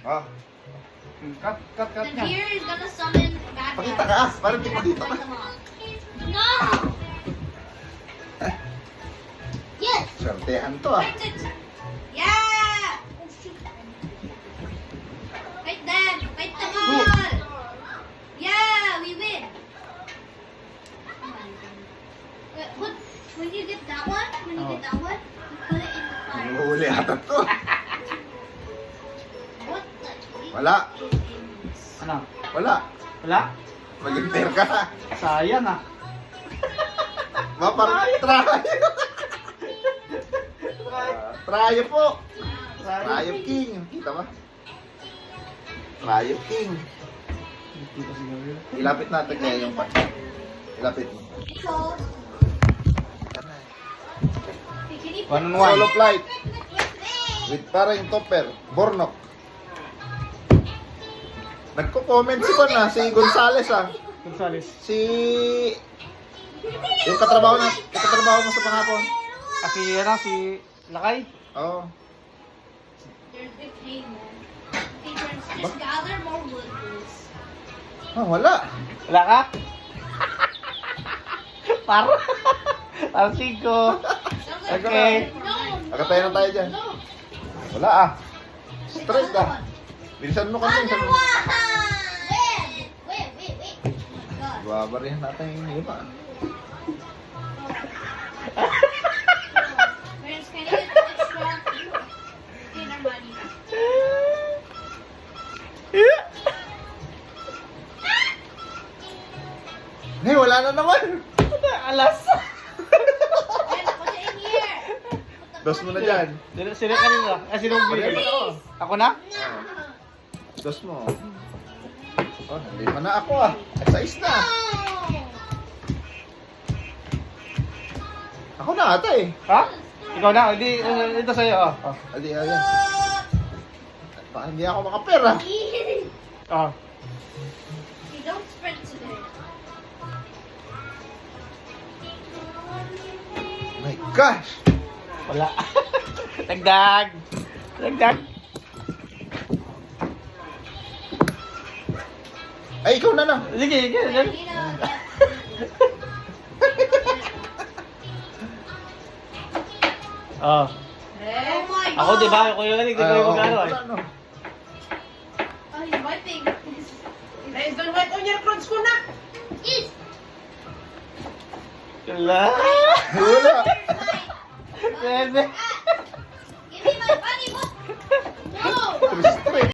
Oh. Cut Then niya. here is gonna summon bad Pakita guys. ka. Parang di pakita ka. No! Yes! Swertehan to ah. Fight it! Yeah! Oh shoot! Fight them! Fight them all! Yeah! We win! Wait, what? When you get that one, you put it in the fire. Huli ata to. What the? Wala. Is in this? Ano? Wala. Wala? Mag-enter ka na. Sayang ah. Parang try. Try po. Try King. Kita ba? Try King. Hindi ko siguro. Ilapit natin kaya yung pan. Ilapit mo. So, can you One on Solo one. flight with parang topper. Bornok. Nagko-comment si Kon na, si Gonzales ah. Gonzales. Si... Yung katrabaho mo sa panghapon. Si ano, si Lakay. Oo. There's big pain, man. Okay, friends, just gather more wood, please. Ah, wala. Wala ka? Parang 5. Sounds like Okay. No, Nakatayo na tayo dyan. no. Wala ah. Stress ah. Bilisan mo kasi. Other one! Wait. God. Babarihan natin yung lima. Friends, can you get extra? Get our money. Hey, wala na naman. Alas. Friends, put it in here. Dos mo na dyan. Sino kanina? Sino bigay? Ako na? Dos mo. Oh, lima na ako ah. Size na. Ako na ata eh. Ha? Ikaw na? Hindi, ito sa'yo. Oh. Adi, ayan. Baka hindi ako makapera. Oh. You don't spread today. My gosh. Wala. Dagdag. Ay, ikaw na lang. Sige. You know, Oh. oh my God. Ako, di ba? Ako yung hindi ko yung magano eh. Ano? Oh, he's wiping. Guys, don't wipe on your clothes ko na. Yes. Wala. Wala. Bebe. Give me my money. What? No. Restrict.